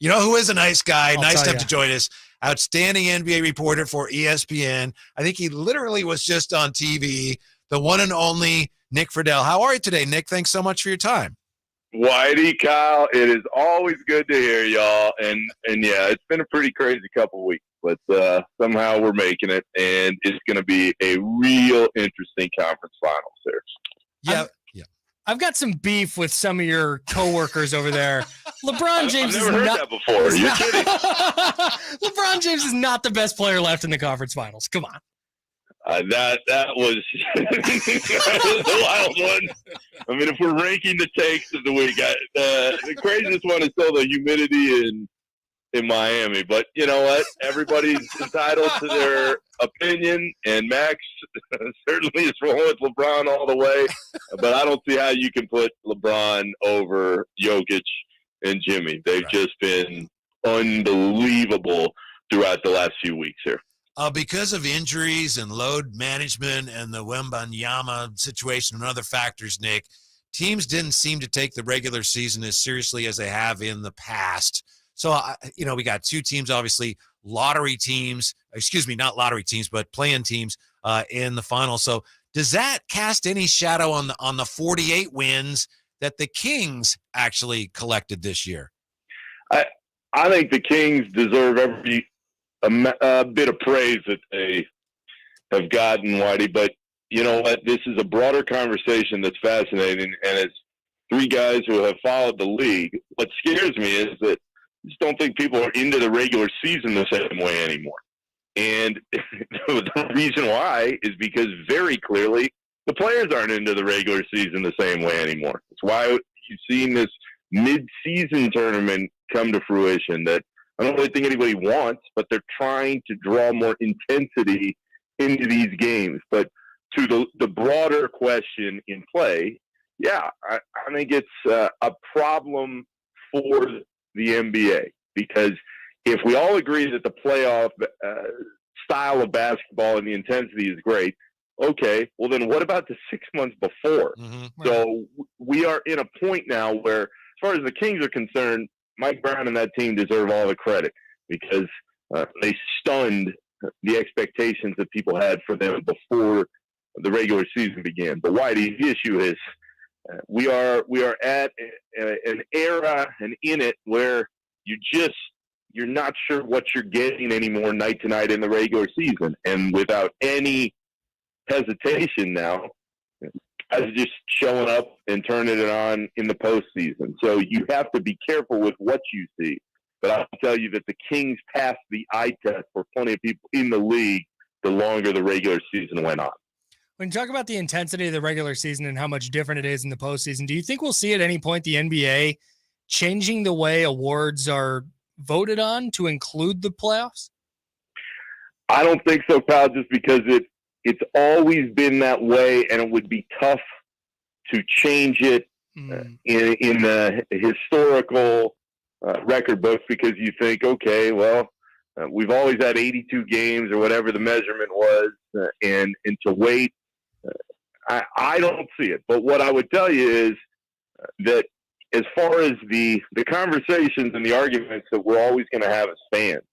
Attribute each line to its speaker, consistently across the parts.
Speaker 1: You know who is a nice guy?
Speaker 2: I'll
Speaker 1: Nice
Speaker 2: tell
Speaker 1: to have
Speaker 2: ya.
Speaker 1: to join us. Outstanding NBA reporter for ESPN. I think he literally was just on TV. The one and only Nick Friedell. How are you today, Nick? Thanks so much for your time.
Speaker 3: Whitey, Kyle, it is always good to hear y'all. And yeah, it's been a pretty crazy couple of weeks, but somehow we're making it, and it's going to be a real interesting conference finals there.
Speaker 1: Yeah.
Speaker 2: I've got some beef with some of your coworkers over there. LeBron James
Speaker 3: I've never heard that before. You're kidding.
Speaker 2: LeBron James is not the best player left in the conference finals. Come on.
Speaker 3: That was a wild one. I mean, if we're ranking the takes of the week, the craziest one is still the humidity in Miami. But you know what? Everybody's entitled to their opinion, and Max certainly is rolling with LeBron all the way. But I don't see how you can put LeBron over Jokic and Jimmy. They've just been unbelievable throughout the last few weeks here.
Speaker 1: Because of injuries and load management and the Wembanyama situation and other factors, Nick, teams didn't seem to take the regular season as seriously as they have in the past. So, we got two teams, obviously, lottery teams, not lottery teams, but play-in teams in the final. So does that cast any shadow on the 48 wins that the Kings actually collected this year?
Speaker 3: I think the Kings deserve every a bit of praise that they have gotten, Whitey. But you know what? This is a broader conversation that's fascinating. And as three guys who have followed the league, what scares me is that I just don't think people are into the regular season the same way anymore. And the reason why is because very clearly the players aren't into the regular season the same way anymore. It's why you've seen this mid-season tournament come to fruition that I don't really think anybody wants, but they're trying to draw more intensity into these games. But to the broader question in play, yeah, I think it's a problem for the NBA, because if we all agree that the playoff style of basketball and the intensity is great, okay, well then what about the 6 months before?
Speaker 1: Mm-hmm.
Speaker 3: So we are in a point now where, as far as the Kings are concerned, Mike Brown and that team deserve all the credit, because they stunned the expectations that people had for them before the regular season began. But Whitey, the issue is we are at an era and in it where you're not sure what you're getting anymore night to night in the regular season, and without any hesitation now, guys just showing up and turning it on in the postseason. So you have to be careful with what you see. But I'll tell you that the Kings passed the eye test for plenty of people in the league the longer the regular season went on.
Speaker 2: When you talk about the intensity of the regular season and how much different it is in the postseason, do you think we'll see at any point the NBA changing the way awards are voted on to include the playoffs?
Speaker 3: I don't think so, Kyle, just because it's always been that way, and it would be tough to change it in the historical record books, because you think, okay, well, we've always had 82 games or whatever the measurement was, and to wait, I don't see it. But what I would tell you is that as far as the conversations and the arguments that we're always going to have as fans,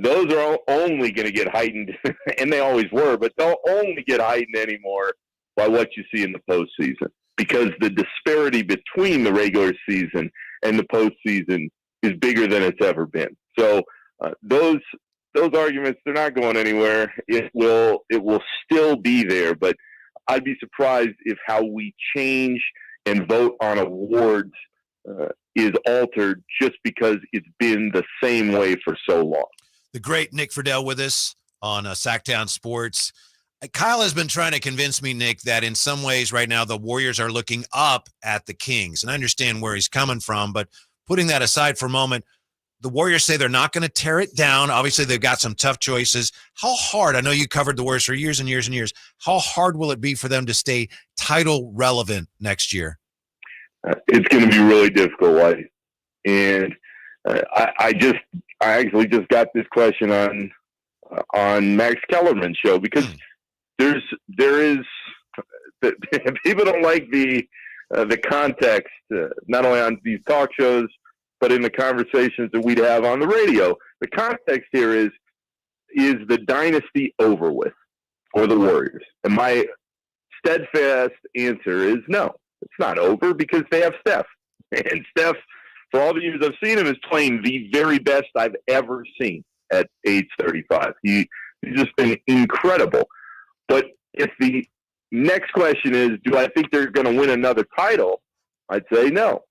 Speaker 3: those are only going to get heightened, and they always were, but they'll only get heightened anymore by what you see in the postseason, because the disparity between the regular season and the postseason is bigger than it's ever been. So those arguments, they're not going anywhere. It will still be there, but I'd be surprised if how we change and vote on awards is altered just because it's been the same way for so long.
Speaker 1: The great Nick Friedell with us on Sactown Sports. Kyle has been trying to convince me, Nick, that in some ways right now the Warriors are looking up at the Kings. And I understand where he's coming from, but putting that aside for a moment, the Warriors say they're not going to tear it down. Obviously, they've got some tough choices. How hard, I know you covered the Warriors for years and years and years, how hard will it be for them to stay title relevant next year?
Speaker 3: It's going to be really difficult, Whitey. And I actually just got this question on Max Kellerman's show, because there is people don't like the context, not only on these talk shows, but in the conversations that we'd have on the radio. The context here is the dynasty over with for the Warriors? And my steadfast answer is no, it's not over, because they have Steph. And Steph, for all the years I've seen him, is playing the very best I've ever seen at age 35. He's just been incredible. But if the next question is, do I think they're going to win another title? I'd say no.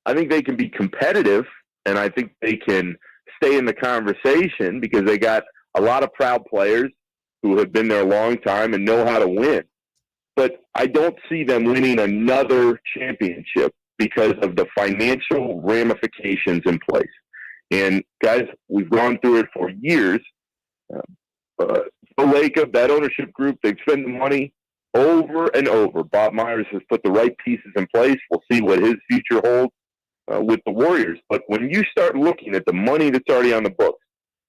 Speaker 3: I think they can be competitive, and I think they can stay in the conversation because they got a lot of proud players who have been there a long time and know how to win. But I don't see them winning another championship because of the financial ramifications in place. And guys, we've gone through it for years. Laker, that ownership group, they've spent the money over and over. Bob Myers has put the right pieces in place. We'll see what his future holds with the Warriors. But when you start looking at the money that's already on the books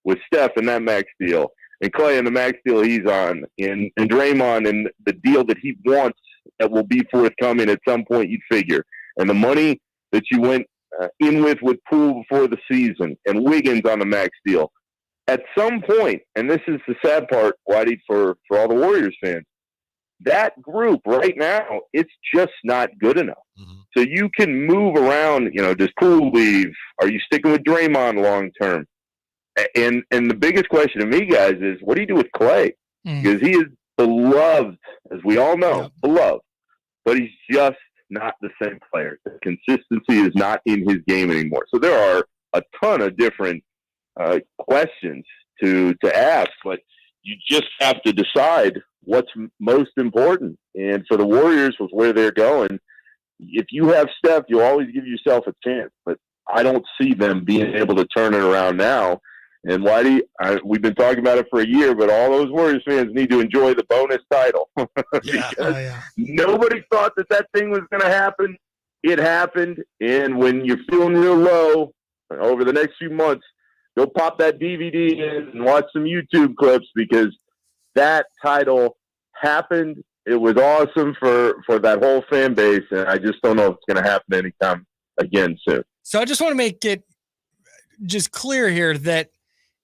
Speaker 3: with Steph and that max deal, and Clay and the max deal he's on, and Draymond and the deal that he wants that will be forthcoming at some point, you'd figure, and the money that you went in with Poole before the season, and Wiggins on the max deal, at some point, and this is the sad part, Whitey, for all the Warriors fans, that group right now, it's just not good enough. Mm-hmm. So you can move around, does Poole leave? Are you sticking with Draymond long term? And the biggest question to me, guys, is what do you do with Clay? Because he is beloved, as we all know, beloved, but he's just not the same player. The consistency is not in his game anymore. So there are a ton of different questions to ask, but you just have to decide what's most important. And for the Warriors, with where they're going, if you have Steph, you always give yourself a chance. But I don't see them being able to turn it around now. And Whitey, we've been talking about it for a year, but all those Warriors fans need to enjoy the bonus title. Nobody thought that thing was going to happen. It happened. And when you're feeling real low over the next few months, go pop that DVD in and watch some YouTube clips, because that title happened. It was awesome for that whole fan base, and I just don't know if it's going to happen anytime again soon.
Speaker 2: So I just want to make it just clear here that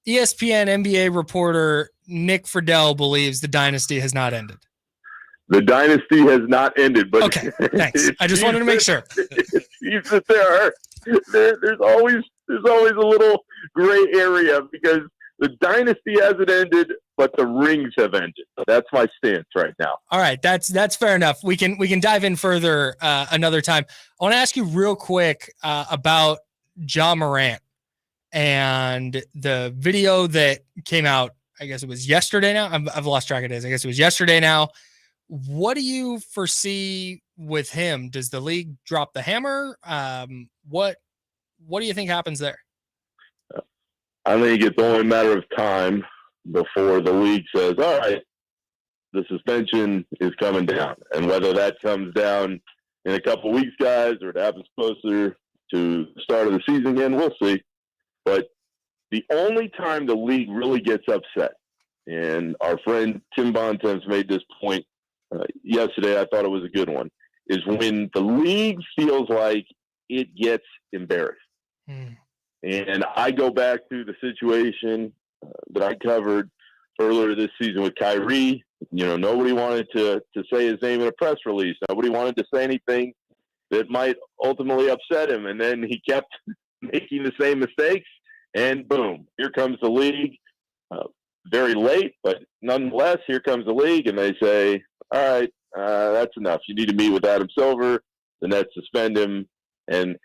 Speaker 2: ESPN NBA reporter Nick Friedell believes the dynasty has not ended.
Speaker 3: The dynasty has not ended, but
Speaker 2: okay, thanks. I just wanted to make sure.
Speaker 3: There's always a little gray area, because the dynasty hasn't ended, but the rings have ended. That's my stance right now.
Speaker 2: All right, that's fair enough. We can dive in further another time. I want to ask you real quick about Ja Morant and the video that came out. I guess it was yesterday now. I've lost track of days. I guess it was yesterday now. What do you foresee with him? Does the league drop the hammer? What do you think happens there?
Speaker 3: I think it's only a matter of time before the league says, all right, the suspension is coming down. And whether that comes down in a couple of weeks, guys, or it happens closer to the start of the season again, we'll see. But the only time the league really gets upset, and our friend Tim Bontemps made this point yesterday, I thought it was a good one, is when the league feels like it gets embarrassed. And I go back to the situation that I covered earlier this season with Kyrie. Nobody wanted to say his name in a press release. Nobody wanted to say anything that might ultimately upset him. And then he kept making the same mistakes. And boom, here comes the league. Very late, but nonetheless, here comes the league. And they say, all right, that's enough. You need to meet with Adam Silver. The Nets suspend him. And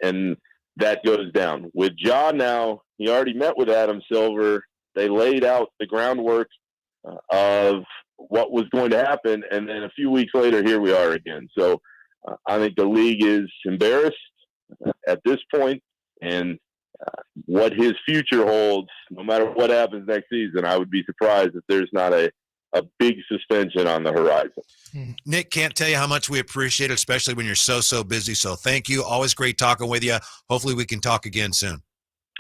Speaker 3: that goes down. With Ja now, he already met with Adam Silver. They laid out the groundwork of what was going to happen, and then a few weeks later, here we are again. So I think the league is embarrassed at this point, and what his future holds, no matter what happens next season, I would be surprised if there's not a big suspension on the horizon.
Speaker 1: Nick, can't tell you how much we appreciate it, especially when you're so busy. So thank you. Always great talking with you. Hopefully we can talk again soon.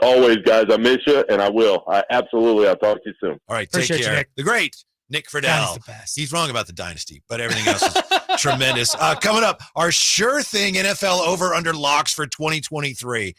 Speaker 3: Always, guys. I miss you, and I will. Absolutely. I'll talk to you soon.
Speaker 1: All right. Take care. Nick. The great Nick Friedell. He's wrong about the dynasty, but everything else is tremendous. Coming up, our sure thing NFL over-under locks for 2023.